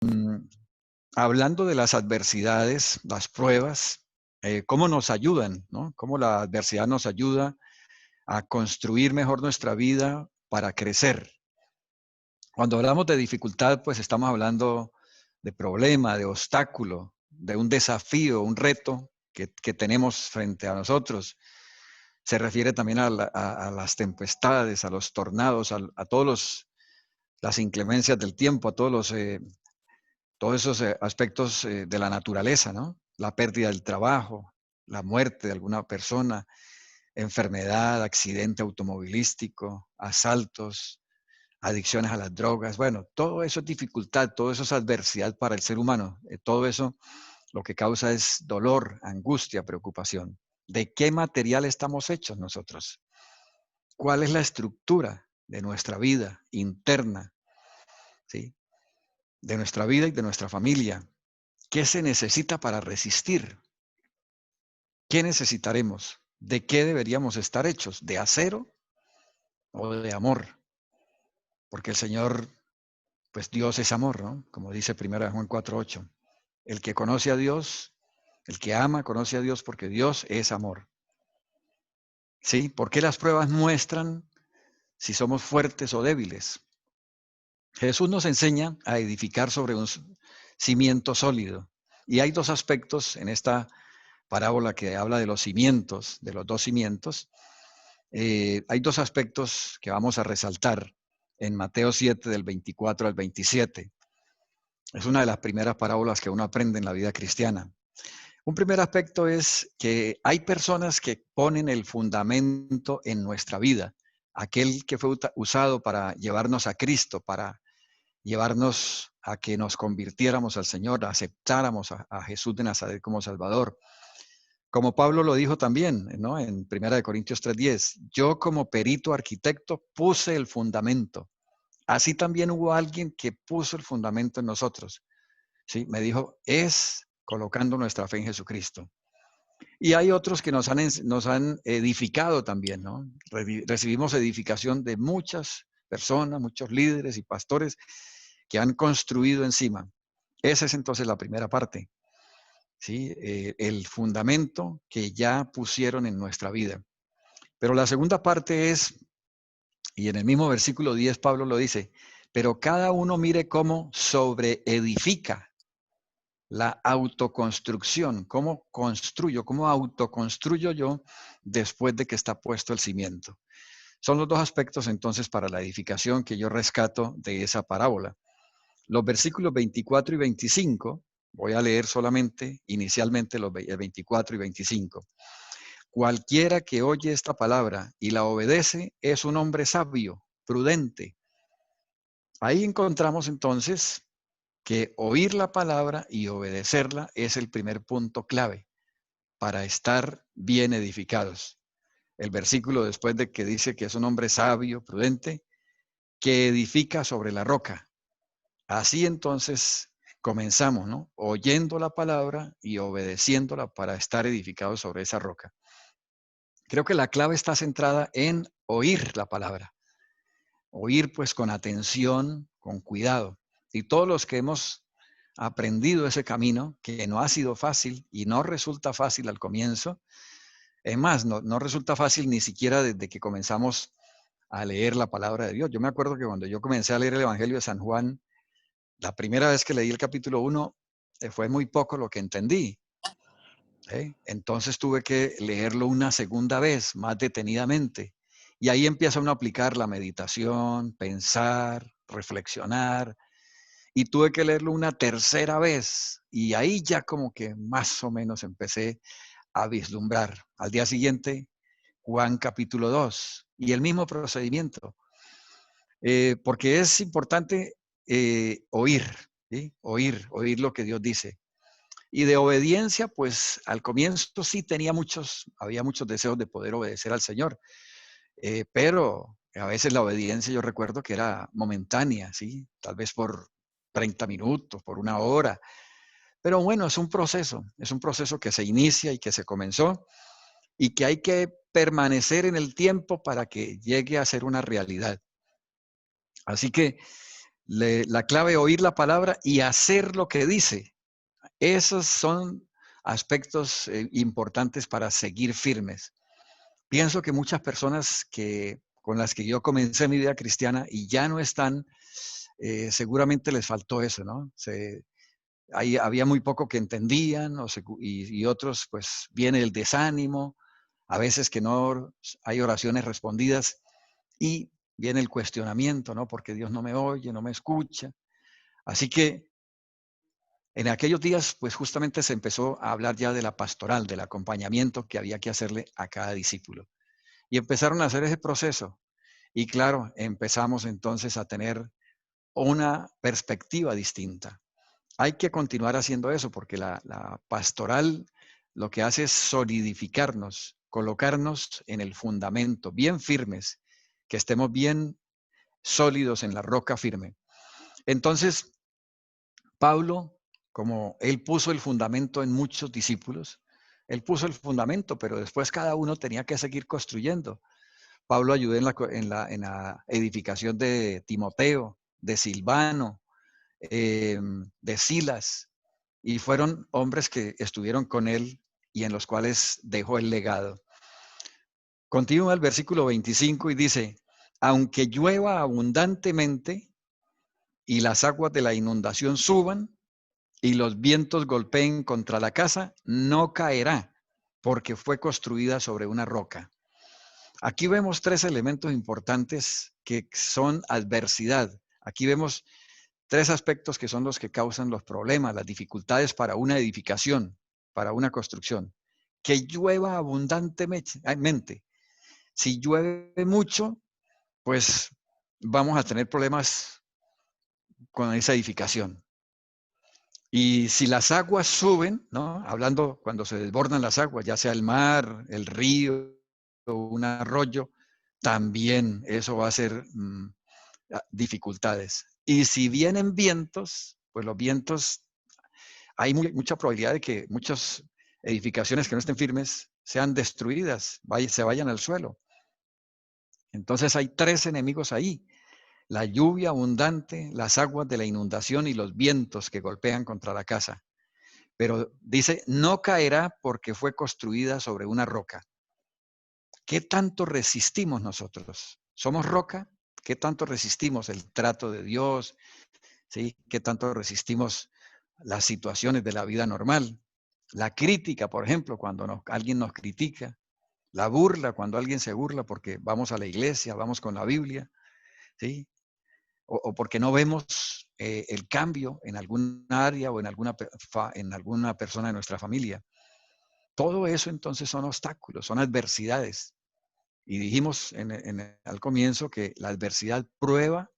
Mm, Hablando de las adversidades, las pruebas, ¿cómo nos ayudan, no? ¿Cómo la adversidad nos ayuda a construir mejor nuestra vida para crecer? Cuando hablamos de dificultad, pues estamos hablando de problema, de obstáculo, de un desafío, un reto que tenemos frente a nosotros. Se refiere también a las tempestades, a los tornados, a todos las inclemencias del tiempo, a todos esos aspectos de la naturaleza, ¿no? La pérdida del trabajo, la muerte de alguna persona, enfermedad, accidente automovilístico, asaltos, adicciones a las drogas. Bueno, todo eso es dificultad, todo eso es adversidad para el ser humano. Todo eso lo que causa es dolor, angustia, preocupación. ¿De qué material estamos hechos nosotros? ¿Cuál es la estructura de nuestra vida interna? ¿Sí? De nuestra vida y de nuestra familia. ¿Qué se necesita para resistir? ¿Qué necesitaremos? ¿De qué deberíamos estar hechos? ¿De acero o de amor? Porque el Señor, pues Dios es amor, ¿no? Como dice 1 Juan 4:8. El que conoce a Dios, el que ama, conoce a Dios porque Dios es amor. ¿Sí? ¿Por qué las pruebas muestran si somos fuertes o débiles? Jesús nos enseña a edificar sobre un cimiento sólido. Y hay dos aspectos en esta parábola que habla de los cimientos, de los dos cimientos. Hay dos aspectos que vamos a resaltar en Mateo 7, del 24 al 27. Es una de las primeras parábolas que uno aprende en la vida cristiana. Un primer aspecto es que hay personas que ponen el fundamento en nuestra vida, aquel que fue usado para llevarnos a Cristo, para llevarnos a que nos convirtiéramos al Señor, aceptáramos a Jesús de Nazaret como Salvador. Como Pablo lo dijo también, ¿no? En 1 Corintios 3:10, yo como perito arquitecto puse el fundamento. Así también hubo alguien que puso el fundamento en nosotros. ¿Sí? Me dijo, es colocando nuestra fe en Jesucristo. Y hay otros que nos han edificado también, ¿no? Recibimos edificación de muchas personas, muchos líderes y pastores que han construido encima. Esa es entonces la primera parte. ¿Sí? El fundamento que ya pusieron en nuestra vida. Pero la segunda parte es, y en el mismo versículo 10 Pablo lo dice, pero cada uno mire cómo sobreedifica la autoconstrucción, cómo construyo, cómo autoconstruyo yo después de que está puesto el cimiento. Son los dos aspectos entonces para la edificación que yo rescato de esa parábola. Los versículos 24 y 25, voy a leer solamente inicialmente los 24 y 25. Cualquiera que oye esta palabra y la obedece es un hombre sabio, prudente. Ahí encontramos entonces que oír la palabra y obedecerla es el primer punto clave para estar bien edificados. El versículo después de que dice que es un hombre sabio, prudente, que edifica sobre la roca. Así entonces comenzamos, ¿no? Oyendo la palabra y obedeciéndola para estar edificados sobre esa roca. Creo que la clave está centrada en oír la palabra. Oír pues con atención, con cuidado. Y todos los que hemos aprendido ese camino, que no ha sido fácil y no resulta fácil al comienzo, es más, no resulta fácil ni siquiera desde que comenzamos a leer la palabra de Dios. Yo me acuerdo que cuando yo comencé a leer el Evangelio de San Juan, la primera vez que leí el capítulo 1, fue muy poco lo que entendí. Entonces tuve que leerlo una segunda vez, más detenidamente. Y ahí empieza uno a aplicar la meditación, pensar, reflexionar. Y tuve que leerlo una tercera vez. Y ahí ya como que más o menos empecé a vislumbrar. Al día siguiente, Juan capítulo 2. Y el mismo procedimiento. Porque es importante oír, ¿sí? Oír lo que Dios dice. Y de obediencia, pues al comienzo sí había muchos deseos de poder obedecer al Señor, pero a veces la obediencia yo recuerdo que era momentánea, ¿sí? Tal vez por 30 minutos, por una hora. Pero bueno, es un proceso que se inicia y que se comenzó y que hay que permanecer en el tiempo para que llegue a ser una realidad. Así que La clave, oír la palabra y hacer lo que dice. Esos son aspectos importantes para seguir firmes. Pienso que muchas personas con las que yo comencé mi vida cristiana y ya no están, seguramente les faltó eso, ¿no? Había muy poco que entendían y otros, pues viene el desánimo, a veces que no hay oraciones respondidas y viene el cuestionamiento, ¿no? Porque Dios no me oye, no me escucha. Así que en aquellos días, pues justamente se empezó a hablar ya de la pastoral, del acompañamiento que había que hacerle a cada discípulo. Y empezaron a hacer ese proceso. Y claro, empezamos entonces a tener una perspectiva distinta. Hay que continuar haciendo eso porque la pastoral lo que hace es solidificarnos, colocarnos en el fundamento, bien firmes, que estemos bien sólidos en la roca firme. Entonces, Pablo, como él puso el fundamento en muchos discípulos, él puso el fundamento, pero después cada uno tenía que seguir construyendo. Pablo ayudó en la edificación de Timoteo, de Silvano, de Silas, y fueron hombres que estuvieron con él y en los cuales dejó el legado. Continúa el versículo 25 y dice, aunque llueva abundantemente y las aguas de la inundación suban y los vientos golpeen contra la casa, no caerá, porque fue construida sobre una roca. Aquí vemos tres elementos importantes que son adversidad. Aquí vemos tres aspectos que son los que causan los problemas, las dificultades para una edificación, para una construcción. Que llueva abundantemente. Si llueve mucho, pues vamos a tener problemas con esa edificación. Y si las aguas suben, ¿no? Hablando cuando se desbordan las aguas, ya sea el mar, el río o un arroyo, también eso va a ser dificultades. Y si vienen vientos, pues los vientos, hay mucha probabilidad de que muchas edificaciones que no estén firmes sean destruidas, se vayan al suelo. Entonces hay tres enemigos ahí: la lluvia abundante, las aguas de la inundación y los vientos que golpean contra la casa. Pero dice, no caerá porque fue construida sobre una roca. ¿Qué tanto resistimos nosotros? ¿Somos roca? ¿Qué tanto resistimos el trato de Dios? ¿Sí? ¿Qué tanto resistimos las situaciones de la vida normal? La crítica, por ejemplo, cuando alguien nos critica. La burla, cuando alguien se burla porque vamos a la iglesia, vamos con la Biblia, ¿sí? O porque no vemos el cambio en alguna área o en alguna persona de nuestra familia. Todo eso entonces son obstáculos, son adversidades. Y dijimos al comienzo que la adversidad prueba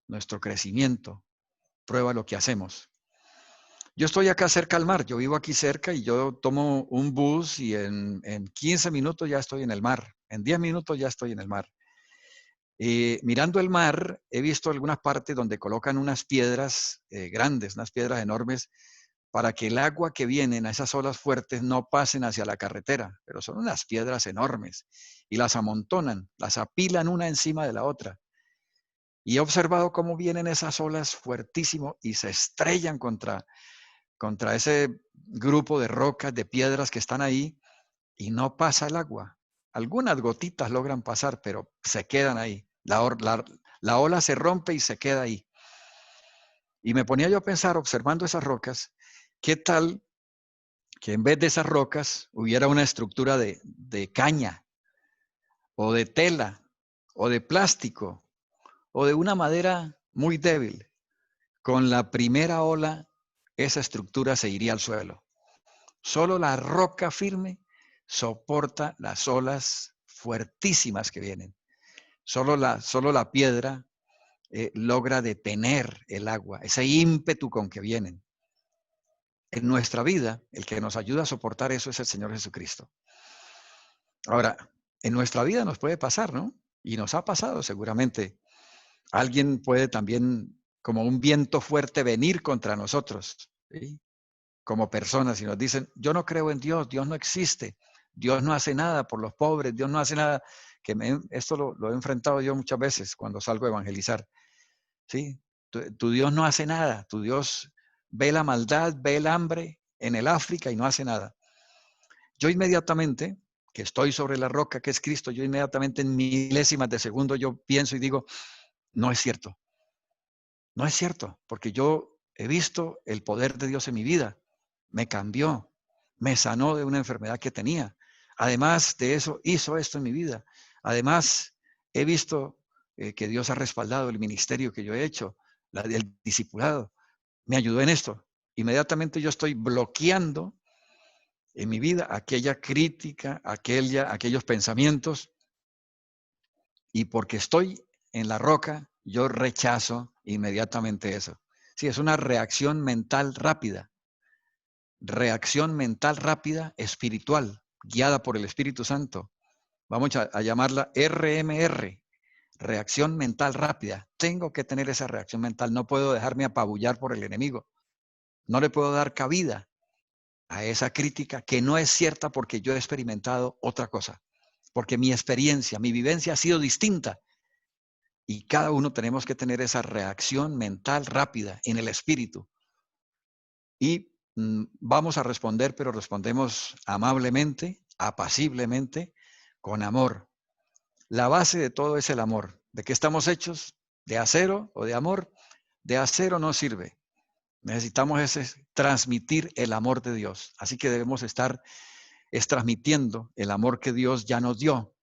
nuestro crecimiento, prueba lo que hacemos. Yo estoy acá cerca al mar, yo vivo aquí cerca y yo tomo un bus y en 15 minutos ya estoy en el mar, en 10 minutos ya estoy en el mar. Mirando el mar, he visto algunas partes donde colocan unas piedras grandes, unas piedras enormes, para que el agua que viene a esas olas fuertes no pasen hacia la carretera, pero son unas piedras enormes y las amontonan, las apilan una encima de la otra. Y he observado cómo vienen esas olas fuertísimo y se estrellan contra ese grupo de rocas, de piedras que están ahí y no pasa el agua. Algunas gotitas logran pasar, pero se quedan ahí. La ola se rompe y se queda ahí. Y me ponía yo a pensar, observando esas rocas, ¿qué tal que en vez de esas rocas hubiera una estructura de caña o de tela o de plástico o de una madera muy débil? Con la primera ola, esa estructura se iría al suelo. Solo la roca firme soporta las olas fuertísimas que vienen. Solo la piedra logra detener el agua, ese ímpetu con que vienen. En nuestra vida, el que nos ayuda a soportar eso es el Señor Jesucristo. Ahora, en nuestra vida nos puede pasar, ¿no? Y nos ha pasado seguramente. Alguien puede también, como un viento fuerte, venir contra nosotros, ¿sí? Como personas, y nos dicen, yo no creo en Dios, Dios no existe, Dios no hace nada por los pobres, Dios no hace nada. Esto lo he enfrentado yo muchas veces cuando salgo a evangelizar. ¿Sí? Tu Dios no hace nada. Tu Dios ve la maldad, ve el hambre en el África y no hace nada. Yo inmediatamente, que estoy sobre la roca que es Cristo, yo inmediatamente en milésimas de segundo yo pienso y digo, no es cierto. No es cierto, porque yo he visto el poder de Dios en mi vida. Me cambió, me sanó de una enfermedad que tenía. Además de eso, hizo esto en mi vida. Además, he visto que Dios ha respaldado el ministerio que yo he hecho, el discipulado. Me ayudó en esto. Inmediatamente yo estoy bloqueando en mi vida aquella crítica, aquellos pensamientos, y porque estoy en la roca, yo rechazo inmediatamente eso. Sí, es una reacción mental rápida, espiritual, guiada por el Espíritu Santo. Vamos a llamarla RMR, reacción mental rápida. Tengo que tener esa reacción mental, no puedo dejarme apabullar por el enemigo. No le puedo dar cabida a esa crítica que no es cierta porque yo he experimentado otra cosa, porque mi experiencia, mi vivencia ha sido distinta. Y cada uno tenemos que tener esa reacción mental rápida en el espíritu. Y vamos a responder, pero respondemos amablemente, apaciblemente, con amor. La base de todo es el amor. ¿De qué estamos hechos? ¿De acero o de amor? De acero no sirve. Necesitamos transmitir el amor de Dios. Así que debemos estar transmitiendo el amor que Dios ya nos dio.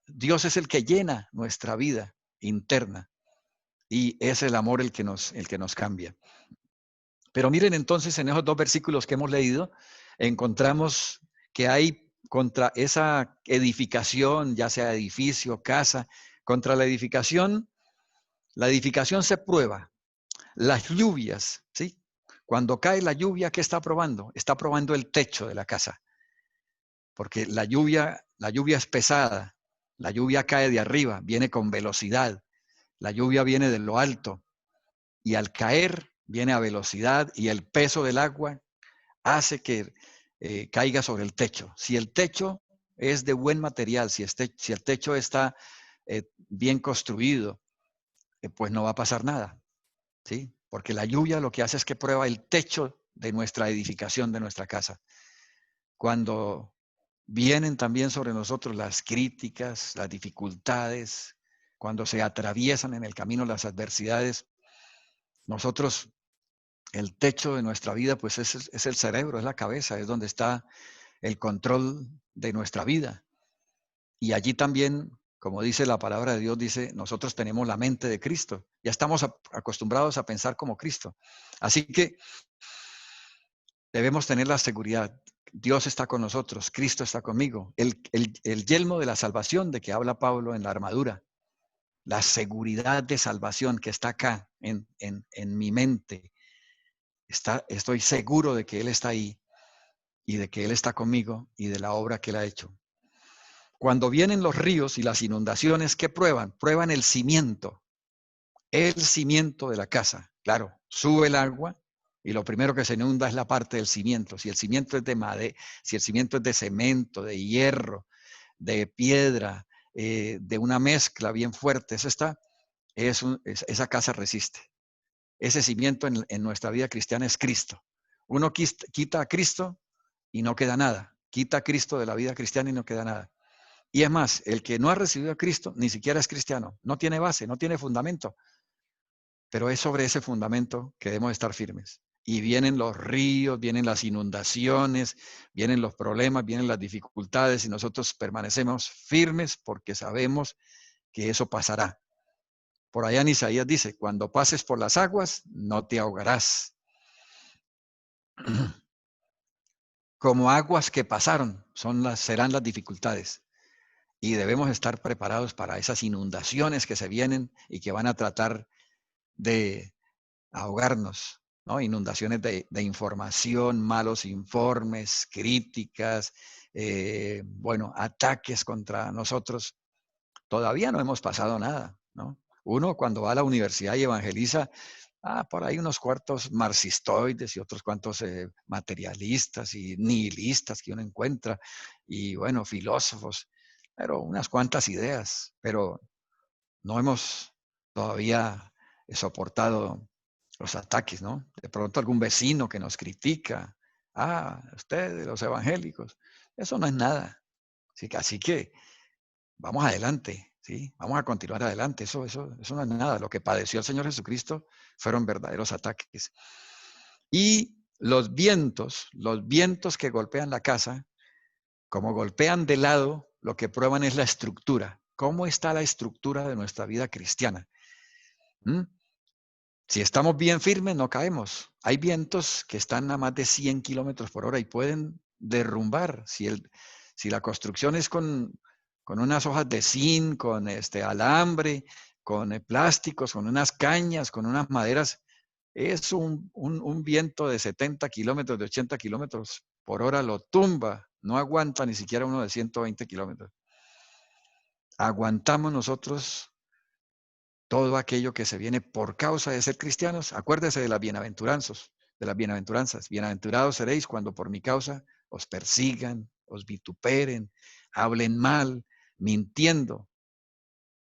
Dios es el que llena nuestra vida interna. Y es el amor el que nos cambia. Pero miren entonces en esos dos versículos que hemos leído, encontramos que hay contra esa edificación, ya sea edificio, casa, contra la edificación se prueba. Las lluvias, ¿sí? Cuando cae la lluvia, ¿qué está probando? Está probando el techo de la casa. Porque la lluvia es pesada, la lluvia cae de arriba, viene con velocidad, la lluvia viene de lo alto, y al caer viene a velocidad y el peso del agua hace que caiga sobre el techo. Si el techo es de buen material, si el techo está bien construido, pues no va a pasar nada, ¿sí? Porque la lluvia lo que hace es que prueba el techo de nuestra edificación, de nuestra casa. Cuando vienen también sobre nosotros las críticas, las dificultades, cuando se atraviesan en el camino las adversidades, nosotros, el techo de nuestra vida, pues es el cerebro, es la cabeza, es donde está el control de nuestra vida. Y allí también, como dice la palabra de Dios, dice, nosotros tenemos la mente de Cristo. Ya estamos acostumbrados a pensar como Cristo. Así que debemos tener la seguridad. Dios está con nosotros, Cristo está conmigo. El yelmo de la salvación de que habla Pablo en la armadura, la seguridad de salvación que está acá en mi mente. Estoy seguro de que Él está ahí y de que Él está conmigo y de la obra que Él ha hecho. Cuando vienen los ríos y las inundaciones, ¿qué prueban? Prueban el cimiento de la casa. Claro, sube el agua y lo primero que se inunda es la parte del cimiento. Si el cimiento es de madera, si el cimiento es de cemento, de hierro, de piedra, de una mezcla bien fuerte, esa casa resiste. Ese cimiento en nuestra vida cristiana es Cristo. Uno quita a Cristo y no queda nada. Quita a Cristo de la vida cristiana y no queda nada. Y es más, el que no ha recibido a Cristo ni siquiera es cristiano, no tiene base, no tiene fundamento, pero es sobre ese fundamento que debemos estar firmes. Y vienen los ríos, vienen las inundaciones, vienen los problemas, vienen las dificultades y nosotros permanecemos firmes porque sabemos que eso pasará. Por allá en Isaías dice, cuando pases por las aguas, no te ahogarás. Como aguas que pasaron, serán las dificultades. Y debemos estar preparados para esas inundaciones que se vienen y que van a tratar de ahogarnos, ¿no? Inundaciones de información, malos informes, críticas, bueno, ataques contra nosotros. Todavía no hemos pasado nada, ¿no? Uno cuando va a la universidad y evangeliza, por ahí unos cuantos marxistoides y otros cuantos materialistas y nihilistas que uno encuentra, y bueno, filósofos, pero unas cuantas ideas, pero no hemos todavía soportado los ataques, ¿no? De pronto algún vecino que nos critica. Ah, ustedes, los evangélicos. Eso no es nada. Así que vamos adelante, ¿sí? Vamos a continuar adelante. Eso no es nada. Lo que padeció el Señor Jesucristo fueron verdaderos ataques. Y los vientos que golpean la casa, como golpean de lado, lo que prueban es la estructura. ¿Cómo está la estructura de nuestra vida cristiana? ¿Mm? Si estamos bien firmes, no caemos. Hay vientos que están a más de 100 kilómetros por hora y pueden derrumbar. Si la construcción es con unas hojas de zinc, con alambre, con plásticos, con unas cañas, con unas maderas, es un viento de 70 kilómetros, de 80 kilómetros por hora, lo tumba. No aguanta ni siquiera uno de 120 kilómetros. Aguantamos nosotros todo aquello que se viene por causa de ser cristianos. Acuérdese de las bienaventuranzas, Bienaventurados seréis cuando por mi causa os persigan, os vituperen, hablen mal, mintiendo.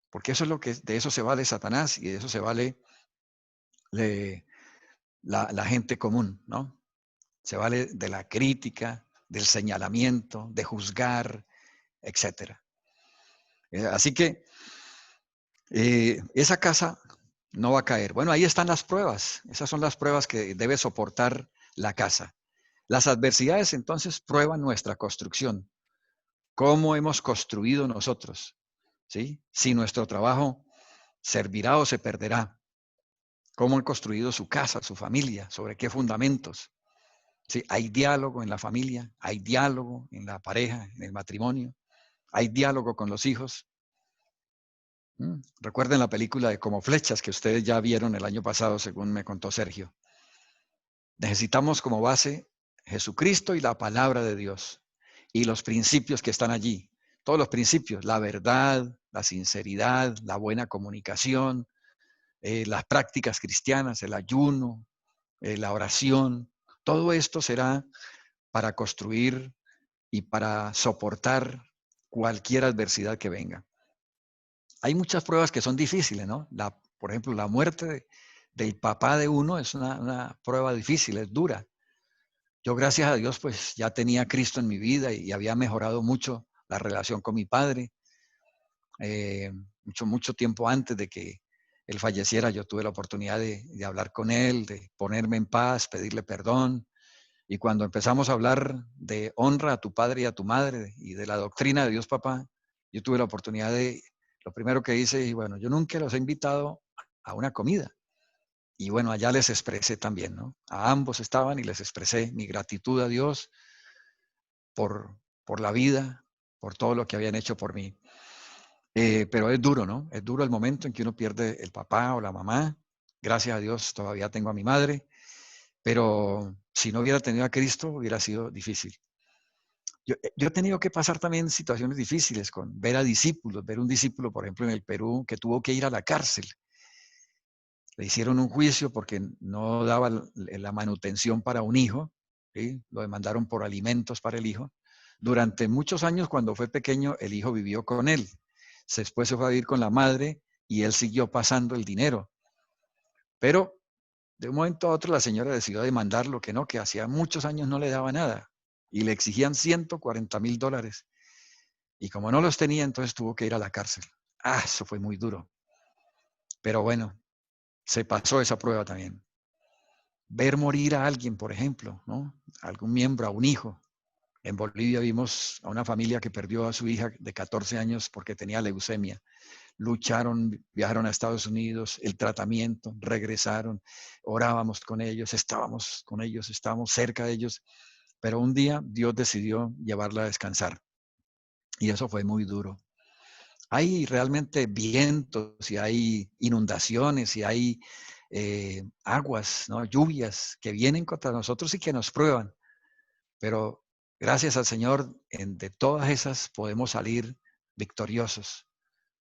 Porque eso es lo que, de eso se vale Satanás y de eso se vale la gente común, ¿no? Se vale de la crítica, del señalamiento, de juzgar, etcétera. Así que esa casa no va a caer. Bueno, ahí están las pruebas. Esas son las pruebas que debe soportar la casa. Las adversidades entonces prueban nuestra construcción. ¿Cómo hemos construido nosotros? ¿Sí? Si nuestro trabajo servirá o se perderá. ¿Cómo han construido su casa, su familia? ¿Sobre qué fundamentos? ¿Sí? Hay diálogo en la familia, hay diálogo en la pareja, en el matrimonio, hay diálogo con los hijos. Recuerden la película de Como Flechas que ustedes ya vieron el año pasado, según me contó Sergio. Necesitamos como base Jesucristo y la palabra de Dios y los principios que están allí. Todos los principios, la verdad, la sinceridad, la buena comunicación, las prácticas cristianas, el ayuno, la oración. Todo esto será para construir y para soportar cualquier adversidad que venga. Hay muchas pruebas que son difíciles, ¿no? Por ejemplo, la muerte del papá de uno es una prueba difícil, es dura. Yo, gracias a Dios, pues ya tenía a Cristo en mi vida y había mejorado mucho la relación con mi padre. Mucho tiempo antes de que él falleciera, yo tuve la oportunidad de hablar con él, de ponerme en paz, pedirle perdón. Y cuando empezamos a hablar de honra a tu padre y a tu madre y de la doctrina de Dios, papá, yo tuve la oportunidad lo primero que hice, y bueno, yo nunca los he invitado a una comida. Y bueno, allá les expresé también, ¿no? A ambos estaban y les expresé mi gratitud a Dios por la vida, por todo lo que habían hecho por mí. Pero es duro, ¿no? Es duro el momento en que uno pierde el papá o la mamá. Gracias a Dios todavía tengo a mi madre, pero si no hubiera tenido a Cristo hubiera sido difícil. Yo he tenido que pasar también situaciones difíciles con ver a discípulos, ver un discípulo, por ejemplo, en el Perú, que tuvo que ir a la cárcel. Le hicieron un juicio porque no daba la manutención para un hijo, ¿sí? Lo demandaron por alimentos para el hijo. Durante muchos años, cuando fue pequeño, el hijo vivió con él. Después se fue a vivir con la madre y él siguió pasando el dinero. Pero de un momento a otro la señora decidió demandarlo, que no, que hacía muchos años no le daba nada. Y le exigían $140,000. Y como no los tenía, entonces tuvo que ir a la cárcel. Ah, eso fue muy duro. Pero bueno, se pasó esa prueba también. Ver morir a alguien, por ejemplo, ¿no? Algún miembro, a un hijo. En Bolivia vimos a una familia que perdió a su hija de 14 años porque tenía leucemia. Lucharon, viajaron a Estados Unidos, el tratamiento, regresaron, orábamos con ellos, estábamos cerca de ellos, pero un día Dios decidió llevarla a descansar y eso fue muy duro. Hay realmente vientos y hay inundaciones y hay aguas, ¿no? Lluvias que vienen contra nosotros y que nos prueban. Pero gracias al Señor, de todas esas podemos salir victoriosos,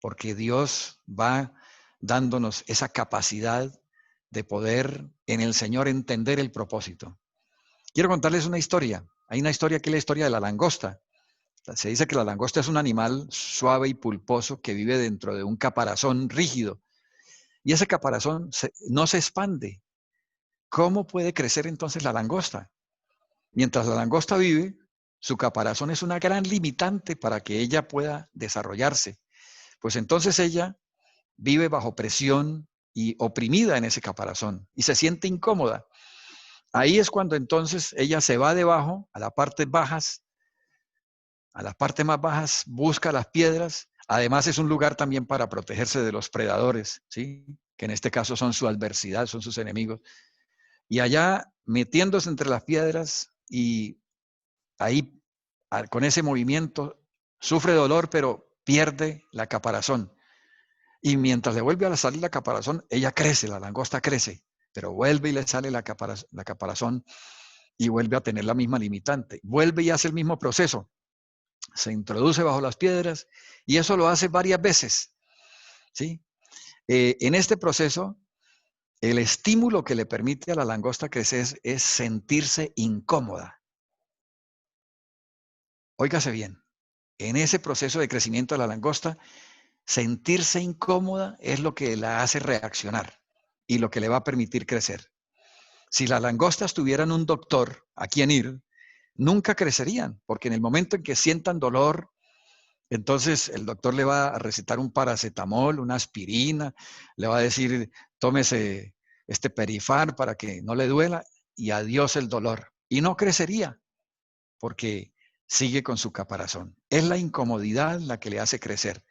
porque Dios va dándonos esa capacidad de poder en el Señor entender el propósito. Quiero contarles una historia. Hay una historia que es la historia de la langosta. Se dice que la langosta es un animal suave y pulposo que vive dentro de un caparazón rígido. Y ese caparazón no se expande. ¿cómo puede crecer entonces la langosta? Mientras la langosta vive, su caparazón es una gran limitante para que ella pueda desarrollarse. Pues entonces ella vive bajo presión y oprimida en ese caparazón y se siente incómoda. Ahí es cuando entonces ella se va debajo, a las partes bajas, a las partes más bajas, busca las piedras. Además es un lugar también para protegerse de los predadores, ¿sí? Que en este caso son su adversidad, son sus enemigos. Y allá metiéndose entre las piedras y ahí con ese movimiento sufre dolor, pero pierde la caparazón. Y mientras le vuelve a salir la caparazón, ella crece, la langosta crece, pero vuelve y le sale la caparazón y vuelve a tener la misma limitante. Vuelve y hace el mismo proceso. Se introduce bajo las piedras y eso lo hace varias veces. ¿Sí? En este proceso, el estímulo que le permite a la langosta crecer es sentirse incómoda. Óigase bien, en ese proceso de crecimiento de la langosta, sentirse incómoda es lo que la hace reaccionar y lo que le va a permitir crecer. Si las langostas tuvieran un doctor a quien ir, nunca crecerían, porque en el momento en que sientan dolor, entonces el doctor le va a recetar un paracetamol, una aspirina, le va a decir, tómese este Perifar para que no le duela y adiós el dolor. Y no crecería, porque sigue con su caparazón. Es la incomodidad la que le hace crecer.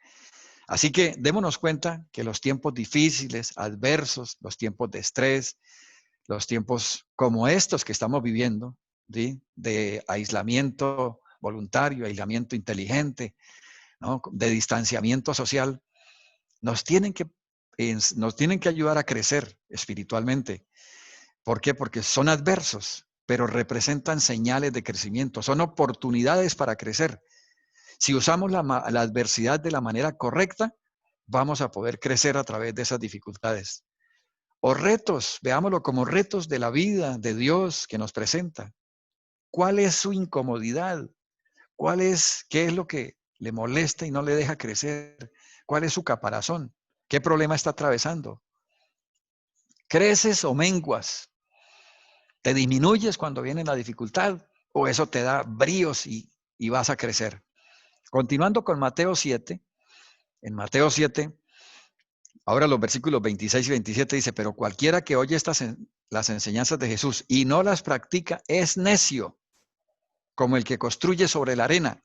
Así que démonos cuenta que los tiempos difíciles, adversos, los tiempos de estrés, los tiempos como estos que estamos viviendo, ¿sí? De aislamiento voluntario, aislamiento inteligente, ¿no? De distanciamiento social, nos tienen que, nos tienen que ayudar a crecer espiritualmente. ¿Por qué? Porque son adversos, pero representan señales de crecimiento, son oportunidades para crecer. Si usamos la adversidad de la manera correcta, vamos a poder crecer a través de esas dificultades. O retos, veámoslo como retos de la vida de Dios que nos presenta. ¿Cuál es su incomodidad? ¿Qué es lo que le molesta y no le deja crecer? ¿Cuál es su caparazón? ¿Qué problema está atravesando? ¿Creces o menguas? ¿Te disminuyes cuando viene la dificultad? ¿O eso te da bríos y vas a crecer? Continuando con Mateo 7, en Mateo 7, ahora los versículos 26 y 27 dice, pero cualquiera que oye las enseñanzas de Jesús y no las practica es necio, como el que construye sobre la arena.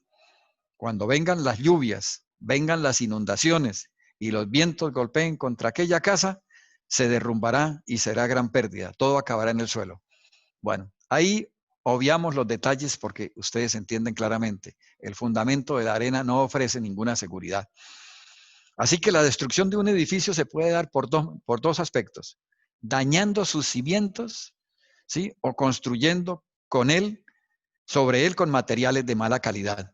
Cuando vengan las lluvias, vengan las inundaciones y los vientos golpeen contra aquella casa, se derrumbará y será gran pérdida. Todo acabará en el suelo. Bueno, ahí obviamos los detalles porque ustedes entienden claramente. El fundamento de la arena no ofrece ninguna seguridad. Así que la destrucción de un edificio se puede dar por dos aspectos. Dañando sus cimientos, ¿sí? O construyendo con él, sobre él con materiales de mala calidad.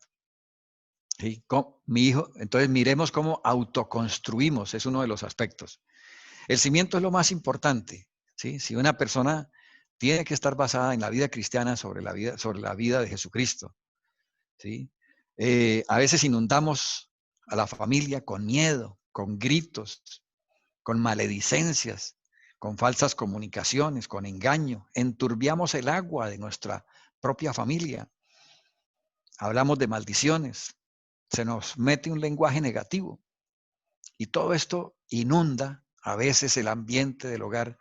¿Sí? Mi hijo, entonces miremos cómo autoconstruimos, es uno de los aspectos. El cimiento es lo más importante, ¿sí? Si una persona tiene que estar basada en la vida cristiana sobre la vida de Jesucristo, ¿sí? A veces inundamos a la familia con miedo, con gritos, con maledicencias, con falsas comunicaciones, con engaño. Enturbiamos el agua de nuestra propia familia. Hablamos de maldiciones. Se nos mete un lenguaje negativo. Y todo esto inunda a veces el ambiente del hogar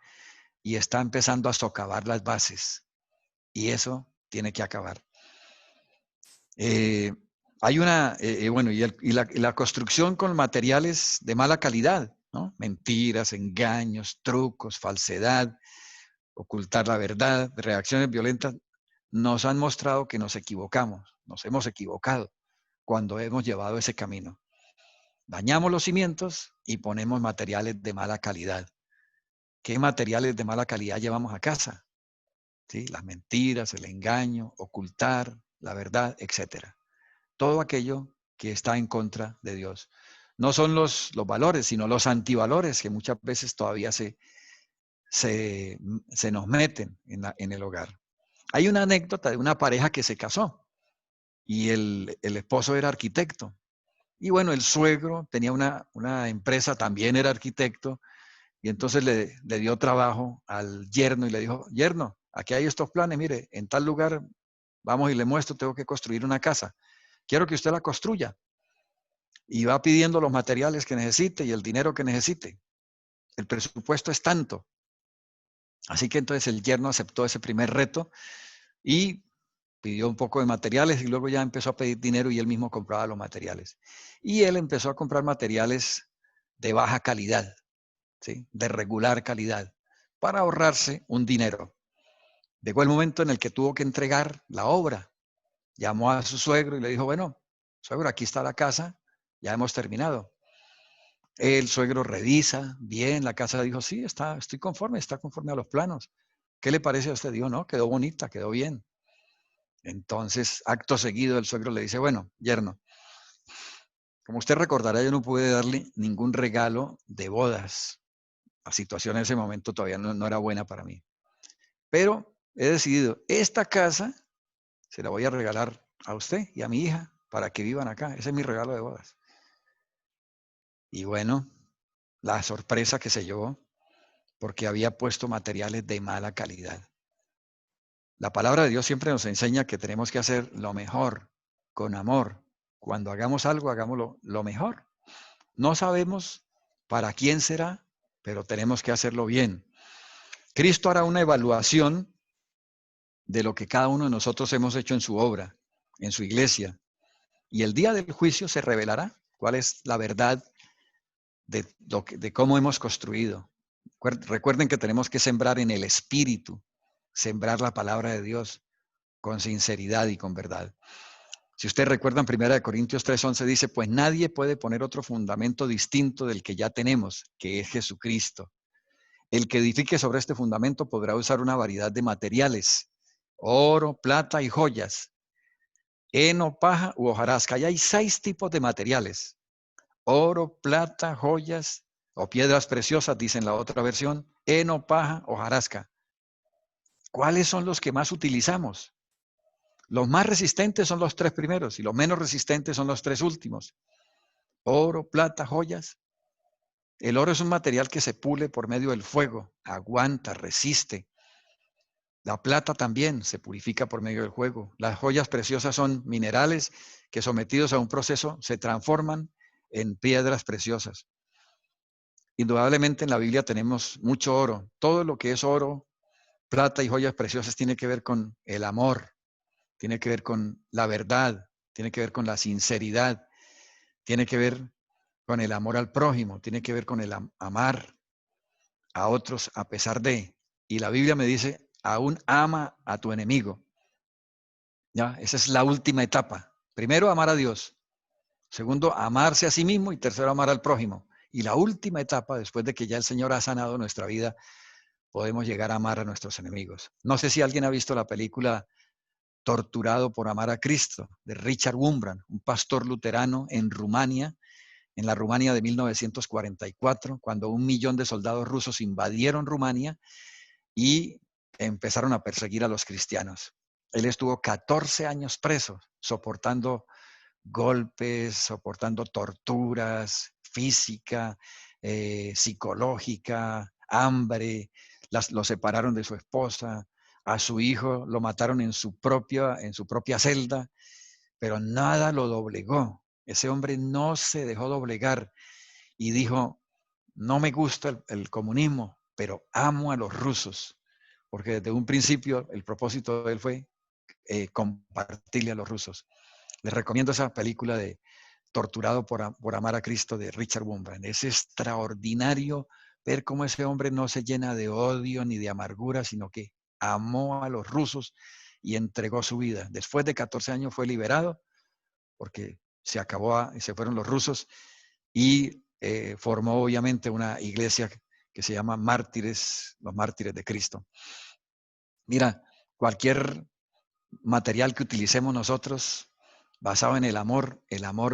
y está empezando a socavar las bases. Y eso tiene que acabar. Hay una, bueno, y la construcción con materiales de mala calidad, ¿no? Mentiras, engaños, trucos, falsedad, ocultar la verdad, reacciones violentas, nos han mostrado que nos equivocamos, nos hemos equivocado cuando hemos llevado ese camino. Dañamos los cimientos y ponemos materiales de mala calidad. ¿Qué materiales de mala calidad llevamos a casa? ¿Sí? Las mentiras, el engaño, ocultar la verdad, etcétera. Todo aquello que está en contra de Dios. No son los valores, sino los antivalores que muchas veces todavía se nos meten en el hogar. Hay una anécdota de una pareja que se casó y el esposo era arquitecto. Y bueno, el suegro tenía una empresa, también era arquitecto, Y entonces le dio trabajo al yerno y le dijo, yerno, aquí hay estos planes, mire, en tal lugar, vamos y le muestro, tengo que construir una casa. Quiero que usted la construya. Y va pidiendo los materiales que necesite y el dinero que necesite. El presupuesto es tanto. Así que entonces el yerno aceptó ese primer reto y pidió un poco de materiales y luego ya empezó a pedir dinero y él mismo compraba los materiales. Y él empezó a comprar materiales de baja calidad, ¿sí? De regular calidad, para ahorrarse un dinero. Llegó el momento en el que tuvo que entregar la obra. Llamó a su suegro y le dijo, bueno, suegro, aquí está la casa, ya hemos terminado. El suegro revisa bien la casa, dijo, sí, estoy conforme, está conforme a los planos. ¿Qué le parece a usted? Dijo, no, quedó bonita, quedó bien. Entonces, acto seguido, el suegro le dice, bueno, yerno, como usted recordará, yo no pude darle ningún regalo de bodas. La situación en ese momento todavía no era buena para mí. Pero he decidido, esta casa se la voy a regalar a usted y a mi hija para que vivan acá. Ese es mi regalo de bodas. Y bueno, la sorpresa que se llevó, porque había puesto materiales de mala calidad. La palabra de Dios siempre nos enseña que tenemos que hacer lo mejor, con amor. Cuando hagamos algo, hagámoslo lo mejor. No sabemos para quién será, pero tenemos que hacerlo bien. Cristo hará una evaluación de lo que cada uno de nosotros hemos hecho en su obra, en su iglesia. Y el día del juicio se revelará cuál es la verdad de cómo hemos construido. Recuerden que tenemos que sembrar en el Espíritu, sembrar la palabra de Dios con sinceridad y con verdad. Si ustedes recuerdan, 1 Corintios 3:11 dice, pues nadie puede poner otro fundamento distinto del que ya tenemos, que es Jesucristo. El que edifique sobre este fundamento podrá usar una variedad de materiales, oro, plata y joyas, heno, paja u hojarasca. Y hay 6 tipos de materiales, oro, plata, joyas o piedras preciosas, dice en la otra versión, heno, paja, hojarasca. ¿Cuáles son los que más utilizamos? Los más resistentes son los 3 primeros y los menos resistentes son los 3 últimos. Oro, plata, joyas. El oro es un material que se pule por medio del fuego, aguanta, resiste. La plata también se purifica por medio del fuego. Las joyas preciosas son minerales que sometidos a un proceso se transforman en piedras preciosas. Indudablemente en la Biblia tenemos mucho oro. Todo lo que es oro, plata y joyas preciosas tiene que ver con el amor, tiene que ver con la verdad, tiene que ver con la sinceridad, tiene que ver con el amor al prójimo, tiene que ver con el amar a otros a pesar de. Y la Biblia me dice, aún ama a tu enemigo. ¿Ya? Esa es la última etapa. Primero, amar a Dios. Segundo, amarse a sí mismo. Y tercero, amar al prójimo. Y la última etapa, después de que ya el Señor ha sanado nuestra vida, podemos llegar a amar a nuestros enemigos. No sé si alguien ha visto la película Torturado por amar a Cristo, de Richard Wurmbrand, un pastor luterano en Rumania, en la Rumania de 1944, cuando 1.000.000 de soldados rusos invadieron Rumania y empezaron a perseguir a los cristianos. Él estuvo 14 años preso, soportando golpes, soportando torturas física, psicológica, hambre, lo separaron de su esposa, a su hijo lo mataron en su propia celda, pero nada lo doblegó. Ese hombre no se dejó doblegar y dijo, no me gusta el comunismo, pero amo a los rusos, porque desde un principio el propósito de él fue compartirle a los rusos. Les recomiendo esa película de Torturado por amar a Cristo de Richard Wurmbrand. Es extraordinario ver cómo ese hombre no se llena de odio ni de amargura, sino que amó a los rusos y entregó su vida. Después de 14 años fue liberado porque se fueron los rusos y formó obviamente una iglesia que se llama los mártires de Cristo. Mira, cualquier material que utilicemos nosotros basado en el amor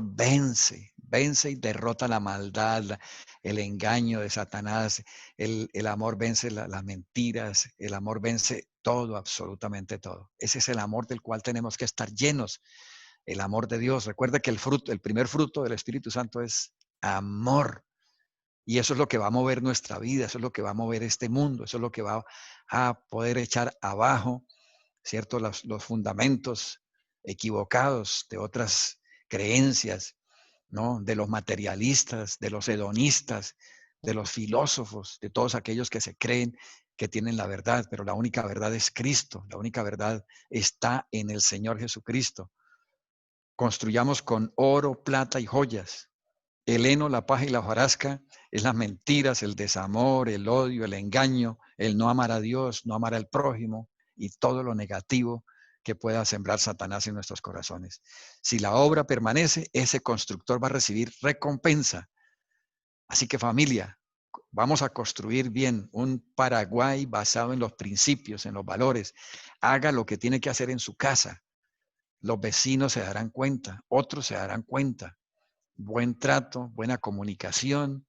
vence y derrota la maldad, el engaño de Satanás, el amor vence las mentiras, el amor vence todo, absolutamente todo. Ese es el amor del cual tenemos que estar llenos, el amor de Dios. Recuerda que el primer fruto del Espíritu Santo es amor. Y eso es lo que va a mover nuestra vida, eso es lo que va a mover este mundo, eso es lo que va a poder echar abajo, ¿cierto? Los fundamentos equivocados de otras creencias, ¿no? De los materialistas, de los hedonistas, de los filósofos, de todos aquellos que se creen que tienen la verdad, pero la única verdad es Cristo, la única verdad está en el Señor Jesucristo. Construyamos con oro, plata y joyas. El heno, la paja y la hojarasca es las mentiras, el desamor, el odio, el engaño, el no amar a Dios, no amar al prójimo y todo lo negativo que pueda sembrar Satanás en nuestros corazones. Si la obra permanece, ese constructor va a recibir recompensa. Así que familia, vamos a construir bien un Paraguay basado en los principios, en los valores. Haga lo que tiene que hacer en su casa. Los vecinos se darán cuenta, otros se darán cuenta. Buen trato, buena comunicación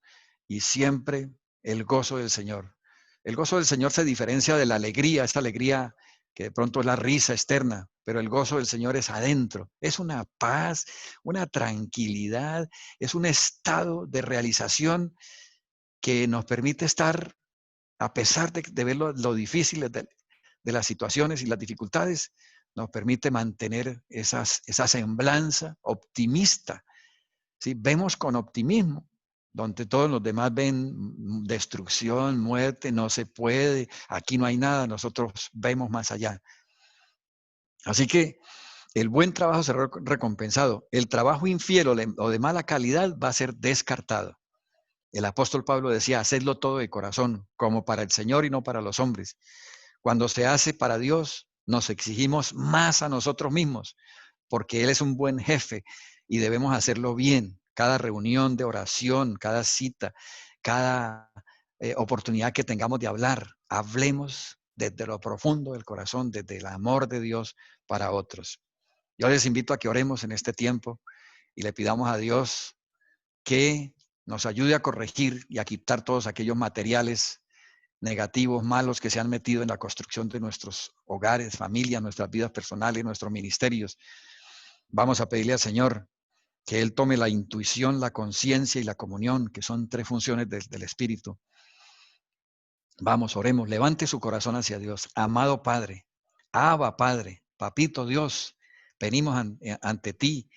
y siempre el gozo del Señor. El gozo del Señor se diferencia de la alegría, esta alegría que de pronto es la risa externa, pero el gozo del Señor es adentro, es una paz, una tranquilidad, es un estado de realización que nos permite estar, a pesar de ver lo difíciles de las situaciones y las dificultades, nos permite mantener esa semblanza optimista. ¿Sí? Vemos con optimismo, donde todos los demás ven destrucción, muerte, no se puede, aquí no hay nada, nosotros vemos más allá. Así que el buen trabajo será recompensado. El trabajo infiel o de mala calidad va a ser descartado. El apóstol Pablo decía, hacedlo todo de corazón, como para el Señor y no para los hombres. Cuando se hace para Dios, nos exigimos más a nosotros mismos, porque Él es un buen jefe y debemos hacerlo bien. Cada reunión de oración, cada cita, cada oportunidad que tengamos de hablar, hablemos desde lo profundo del corazón, desde el amor de Dios para otros. Yo les invito a que oremos en este tiempo y le pidamos a Dios que nos ayude a corregir y a quitar todos aquellos materiales negativos, malos que se han metido en la construcción de nuestros hogares, familias, nuestras vidas personales, nuestros ministerios. Vamos a pedirle al Señor que Él tome la intuición, la conciencia y la comunión, que son tres funciones del Espíritu. Vamos, oremos, levante su corazón hacia Dios. Amado Padre, Abba Padre, Papito Dios, venimos ante ti.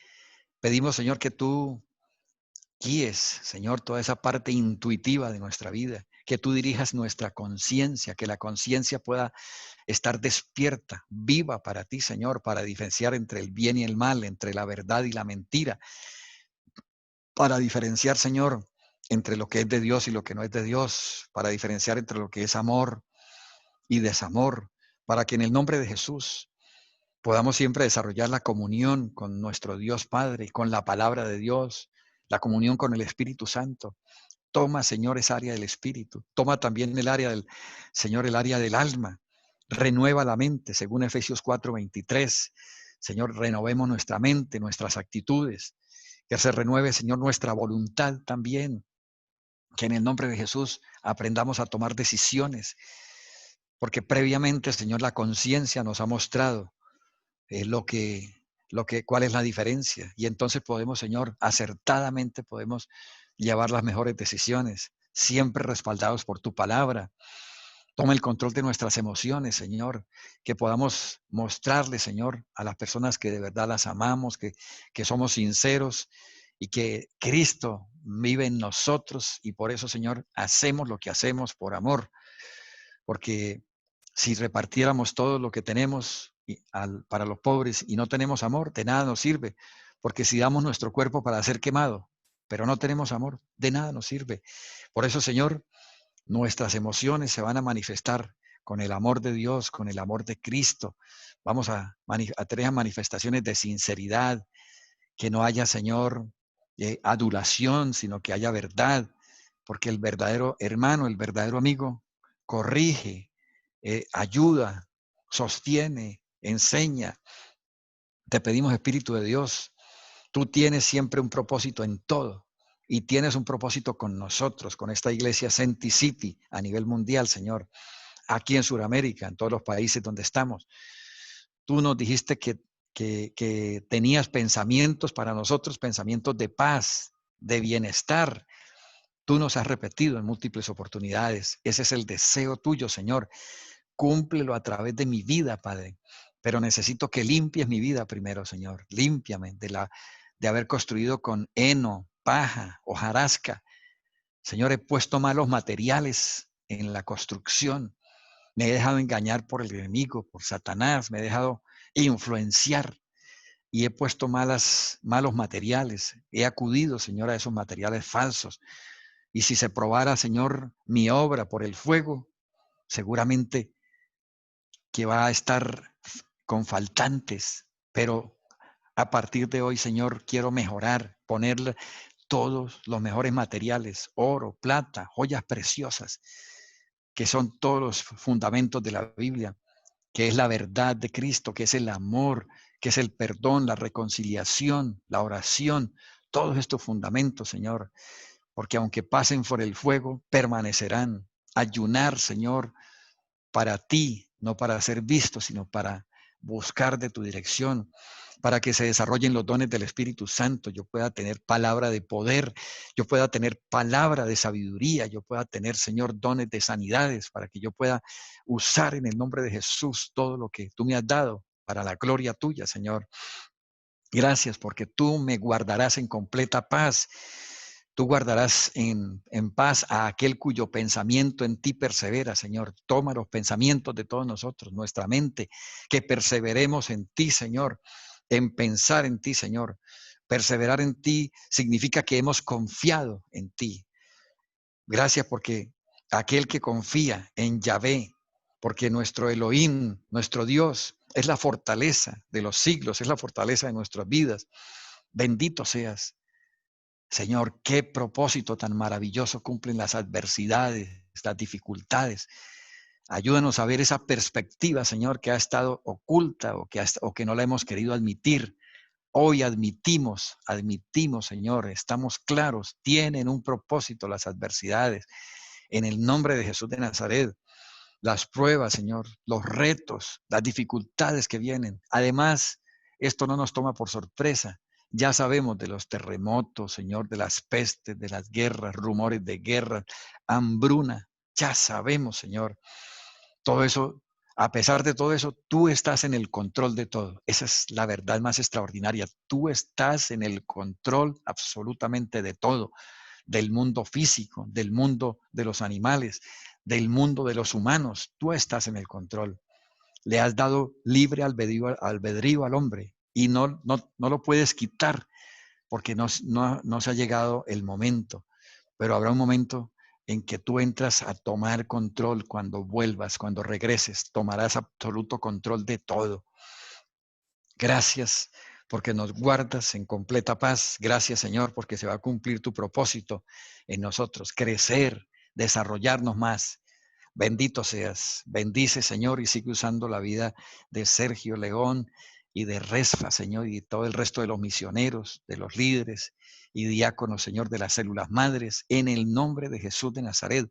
Pedimos, Señor, que tú guíes, Señor, toda esa parte intuitiva de nuestra vida, que tú dirijas nuestra conciencia, que la conciencia pueda estar despierta, viva para ti, Señor, para diferenciar entre el bien y el mal, entre la verdad y la mentira, para diferenciar, Señor, entre lo que es de Dios y lo que no es de Dios, para diferenciar entre lo que es amor y desamor, para que en el nombre de Jesús podamos siempre desarrollar la comunión con nuestro Dios Padre, con la palabra de Dios, la comunión con el Espíritu Santo. Toma, Señor, esa área del Espíritu. Toma también el área del, Señor, el área del alma. Renueva la mente, según Efesios 4:23. Señor, renovemos nuestra mente, nuestras actitudes. Que se renueve, Señor, nuestra voluntad también. Que en el nombre de Jesús aprendamos a tomar decisiones. Porque previamente, Señor, la conciencia nos ha mostrado cuál es la diferencia. Y entonces podemos, Señor, acertadamente podemos llevar las mejores decisiones, siempre respaldados por tu palabra. Toma el control de nuestras emociones, Señor, que podamos mostrarle, Señor, a las personas que de verdad las amamos, que somos sinceros y que Cristo vive en nosotros y por eso, Señor, hacemos lo que hacemos por amor, porque si repartiéramos todo lo que tenemos para los pobres y no tenemos amor, de nada nos sirve, porque si damos nuestro cuerpo para ser quemado, pero no tenemos amor, de nada nos sirve. Por eso, Señor, nuestras emociones se van a manifestar con el amor de Dios, con el amor de Cristo. Vamos a tener manifestaciones de sinceridad, que no haya, Señor, adulación, sino que haya verdad, porque el verdadero hermano, el verdadero amigo, corrige, ayuda, sostiene, enseña. Te pedimos, Espíritu de Dios, tú tienes siempre un propósito en todo y tienes un propósito con nosotros, con esta iglesia Senti City a nivel mundial, Señor, aquí en Sudamérica, en todos los países donde estamos. Tú nos dijiste que tenías pensamientos para nosotros, pensamientos de paz, de bienestar. Tú nos has repetido en múltiples oportunidades. Ese es el deseo tuyo, Señor. Cúmplelo a través de mi vida, Padre. Pero necesito que limpies mi vida primero, Señor. Límpiame de haber construido con heno, paja, hojarasca. Señor, he puesto malos materiales en la construcción. Me he dejado engañar por el enemigo, por Satanás. Me he dejado influenciar y he puesto malos materiales. He acudido, Señor, a esos materiales falsos. Y si se probara, Señor, mi obra por el fuego, seguramente que va a estar con faltantes, pero a partir de hoy, Señor, quiero mejorar, ponerle todos los mejores materiales, oro, plata, joyas preciosas, que son todos los fundamentos de la Biblia, que es la verdad de Cristo, que es el amor, que es el perdón, la reconciliación, la oración, todos estos fundamentos, Señor, porque aunque pasen por el fuego, permanecerán. Ayunar, Señor, para ti, no para ser visto, sino para buscar de tu dirección, para que se desarrollen los dones del Espíritu Santo, yo pueda tener palabra de poder, yo pueda tener palabra de sabiduría, yo pueda tener, Señor, dones de sanidades, para que yo pueda usar en el nombre de Jesús todo lo que tú me has dado para la gloria tuya, Señor. Gracias porque tú me guardarás en completa paz. Tú guardarás en paz a aquel cuyo pensamiento en ti persevera, Señor. Toma los pensamientos de todos nosotros, nuestra mente, que perseveremos en ti, Señor, en pensar en ti, Señor. Perseverar en ti significa que hemos confiado en ti. Gracias porque aquel que confía en Yahvé, porque nuestro Elohim, nuestro Dios, es la fortaleza de los siglos, es la fortaleza de nuestras vidas. Bendito seas. Señor, qué propósito tan maravilloso cumplen las adversidades, las dificultades. Ayúdanos a ver esa perspectiva, Señor, que ha estado oculta o que no la hemos querido admitir. Hoy admitimos, Señor, estamos claros, tienen un propósito las adversidades. En el nombre de Jesús de Nazaret, las pruebas, Señor, los retos, las dificultades que vienen. Además, esto no nos toma por sorpresa. Ya sabemos de los terremotos, Señor, de las pestes, de las guerras, rumores de guerra, hambruna. Ya sabemos, Señor. Todo eso, a pesar de todo eso, tú estás en el control de todo. Esa es la verdad más extraordinaria. Tú estás en el control absolutamente de todo, del mundo físico, del mundo de los animales, del mundo de los humanos. Tú estás en el control. Le has dado libre albedrío al hombre y no lo puedes quitar porque no se ha llegado el momento. Pero habrá un momento en que tú entras a tomar control cuando vuelvas, cuando regreses, tomarás absoluto control de todo. Gracias porque nos guardas en completa paz. Gracias, Señor, porque se va a cumplir tu propósito en nosotros, crecer, desarrollarnos más. Bendito seas. Bendice, Señor, y sigue usando la vida de Sergio León y de Resfa, Señor, y todo el resto de los misioneros, de los líderes y diáconos, Señor, de las células madres, en el nombre de Jesús de Nazaret.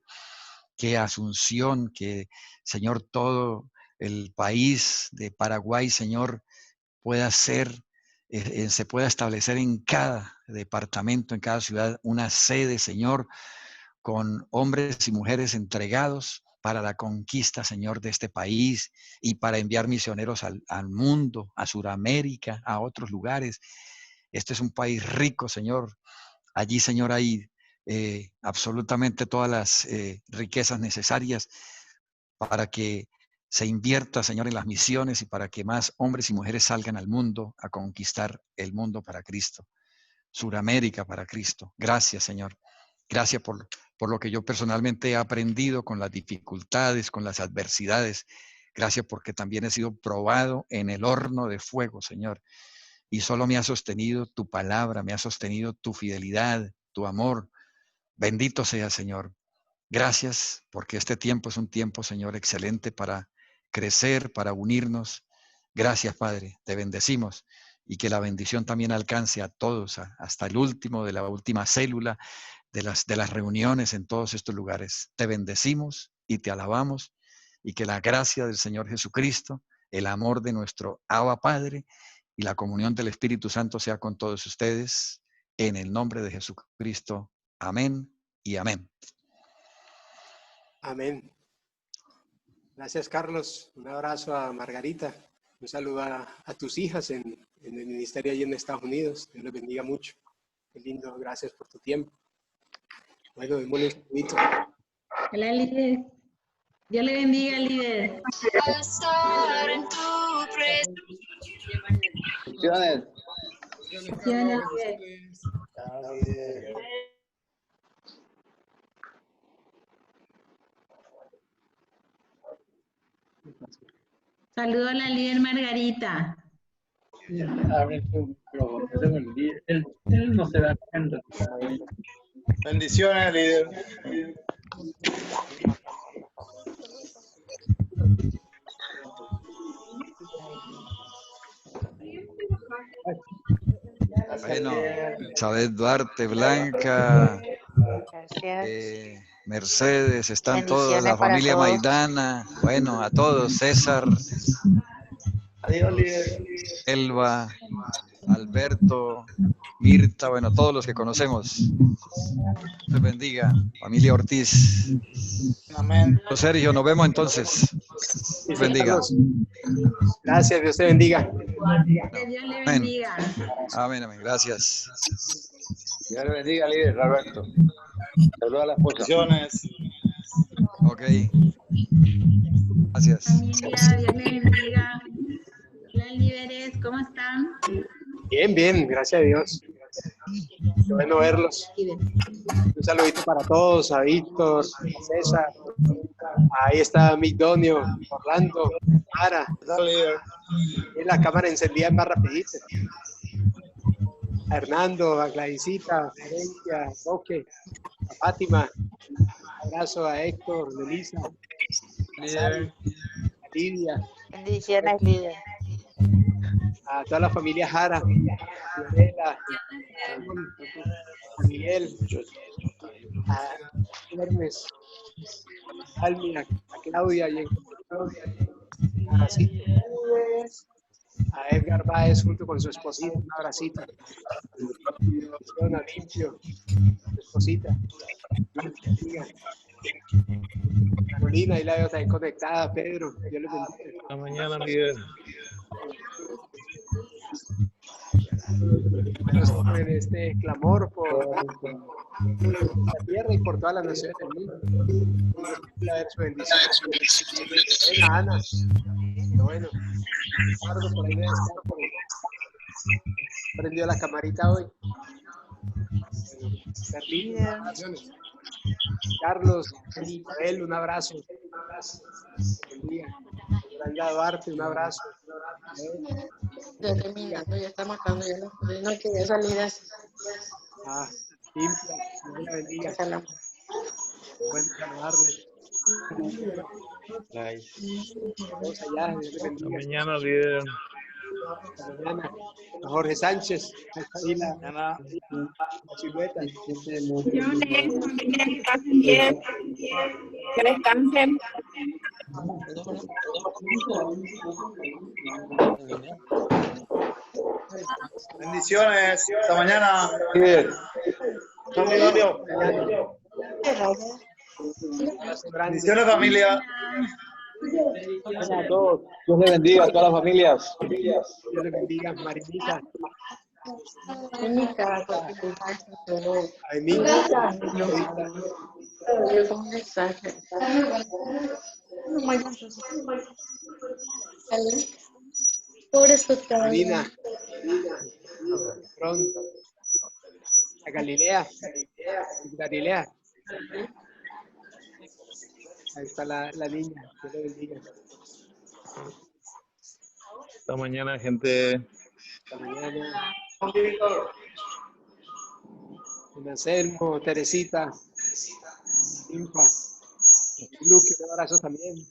Que Asunción, que, Señor, todo el país de Paraguay, Señor, pueda ser, se pueda establecer en cada departamento, en cada ciudad, una sede, Señor, con hombres y mujeres entregados para la conquista, Señor, de este país y para enviar misioneros al mundo, a Sudamérica, a otros lugares. Este es un país rico, Señor. Allí, Señor, hay absolutamente todas las riquezas necesarias para que se invierta, Señor, en las misiones y para que más hombres y mujeres salgan al mundo a conquistar el mundo para Cristo. Suramérica para Cristo. Gracias, Señor. Gracias por lo que yo personalmente he aprendido con las dificultades, con las adversidades. Gracias porque también he sido probado en el horno de fuego, Señor. Y solo me ha sostenido tu palabra, me ha sostenido tu fidelidad, tu amor. Bendito sea, Señor. Gracias porque este tiempo es un tiempo, Señor, excelente para crecer, para unirnos. Gracias, Padre. Te bendecimos y que la bendición también alcance a todos, hasta el último de la última célula de las reuniones en todos estos lugares. Te bendecimos y te alabamos y que la gracia del Señor Jesucristo, el amor de nuestro Abba Padre y la comunión del Espíritu Santo sea con todos ustedes. En el nombre de Jesucristo. Amén y amén. Amén. Gracias, Carlos. Un abrazo a Margarita. Un saludo a tus hijas en el ministerio allí en Estados Unidos. Dios les bendiga mucho. Qué lindo. Gracias por tu tiempo. Bueno, démosle un saludito. Hola, líder. Dios le bendiga, líder. Bendiciones. Bendiciones, líder. Saludo a la líder Margarita. Abre su micrófono. Él no se da cuenta. Bendiciones, líder. Bueno, Isabel Duarte, Blanca, Gracias. Mercedes, están todos, la Bendiciones para familia todos. Maidana, bueno, a todos, César, Adiós, líder. Elba, Alberto, Mirta, bueno, todos los que conocemos. Dios les bendiga, familia Ortiz. Amén. Sergio, nos vemos entonces. Dios bendiga. Carlos. Gracias, Dios te bendiga. Que Dios le Amén. bendiga. Amén, amén, gracias. Dios le bendiga, líder Alberto. Saludos a la esposa. Bendiciones. Ok. Gracias. Familia, Dios le bendiga. Hola, líderes, ¿cómo están? Bien, bien, gracias a Dios. Qué bueno verlos. Un saludito para todos, a Víctor, a César. Ahí está Migdonio, Orlando, Mara. ¿Qué tal, líder? En la cámara encendida más rapidito. A Hernando, a Gladysita, a Florencia, a Roque, a Fátima. Un abrazo a Héctor, Melissa, a Sari, a Lidia, Bendiciones, líder. a toda la familia Jara, a Fiorella, a Miguel, a Hermes, a Almi, a Claudia y a Racito, a Edgar Báez junto con su esposita, un abracito. A Limpio, su esposita. Carolina, ahí la veo también conectada, Pedro, Dios les bendiga. Hasta mañana, líder. Bueno, en este clamor por la tierra y por todas las naciones del mundo. A ver su bendición. Venga, Ana. Bueno, Ricardo, por ahí debe estar. Prendió la camarita hoy. Carlita, oraciones. Carlos, Isabel, un abrazo. Buen día. Yolanda Duarte, un abrazo. Ya terminando, ya está matando, ya no quería salir así. Limpia, Dios la bendiga. Salam. Buen saludarle. Vamos allá, Dios le Hasta bendiga. mañana, líder. Hasta mañana. A Jorge Sánchez, ahí la silueta. Que pasen bien, que descansen. Bendiciones. Hasta mañana. Líder. Bendiciones, familia. A todos. Dios le bendiga a todas las familias. Dios le bendiga, Marinita, Única, a Emilio, un mensaje. Por eso Marina, Ron, a Galilea, Galilea. Ahí está la niña, Dios le bendiga. Hasta mañana, gente. Hasta mañana. Don Anselmo, Teresita, Limpa, Luque, un abrazo también.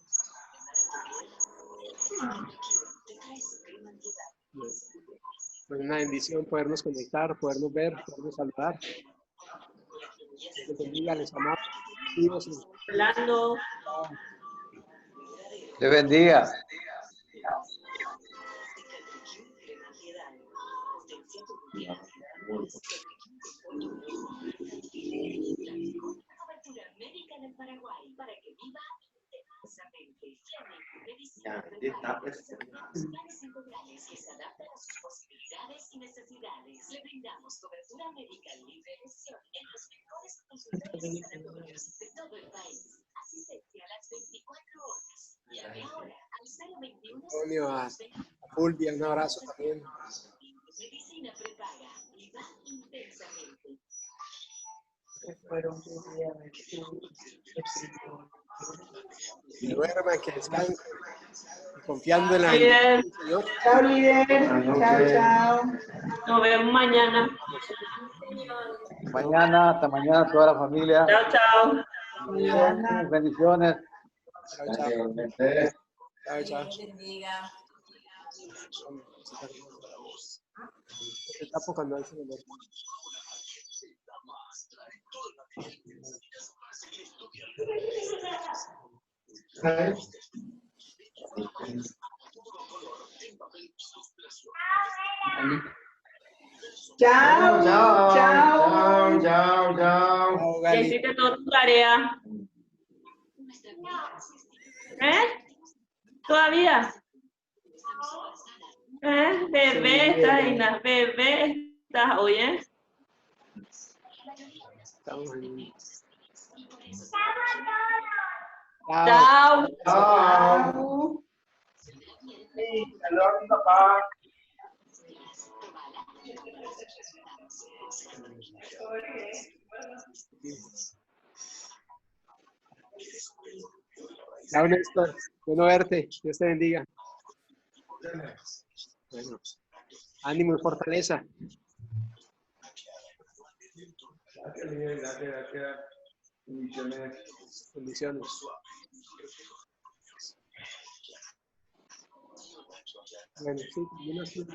Pues una bendición podernos conectar, podernos ver, podernos saludar. Dios les bendiga, les amamos. Orlando. Le bendiga. Antonio, a Fulvia, un abrazo también. Que duerman, que descansen, confiando en la Líder. del Señor. Chao, líder. Chao, chao. Nos vemos mañana. Mañana, hasta mañana toda la familia. Chao, chao. Bendiciones. Chao, chao. Chao, chao. Te tapo cuando alce el olor. Chao, chao. Chao, chao. Chao, Ya Gali. hiciste toda tu tarea. ¿Todavía? Bebé, estás en las bebé, estás, oye. Estamos en... Chao. Chao. Saludos a mi papá. Chao, Néstor. Bueno verte. Dios te bendiga. Bueno, ánimo y fortaleza. Gracias. Bendiciones. Bueno, sí, yo no sé.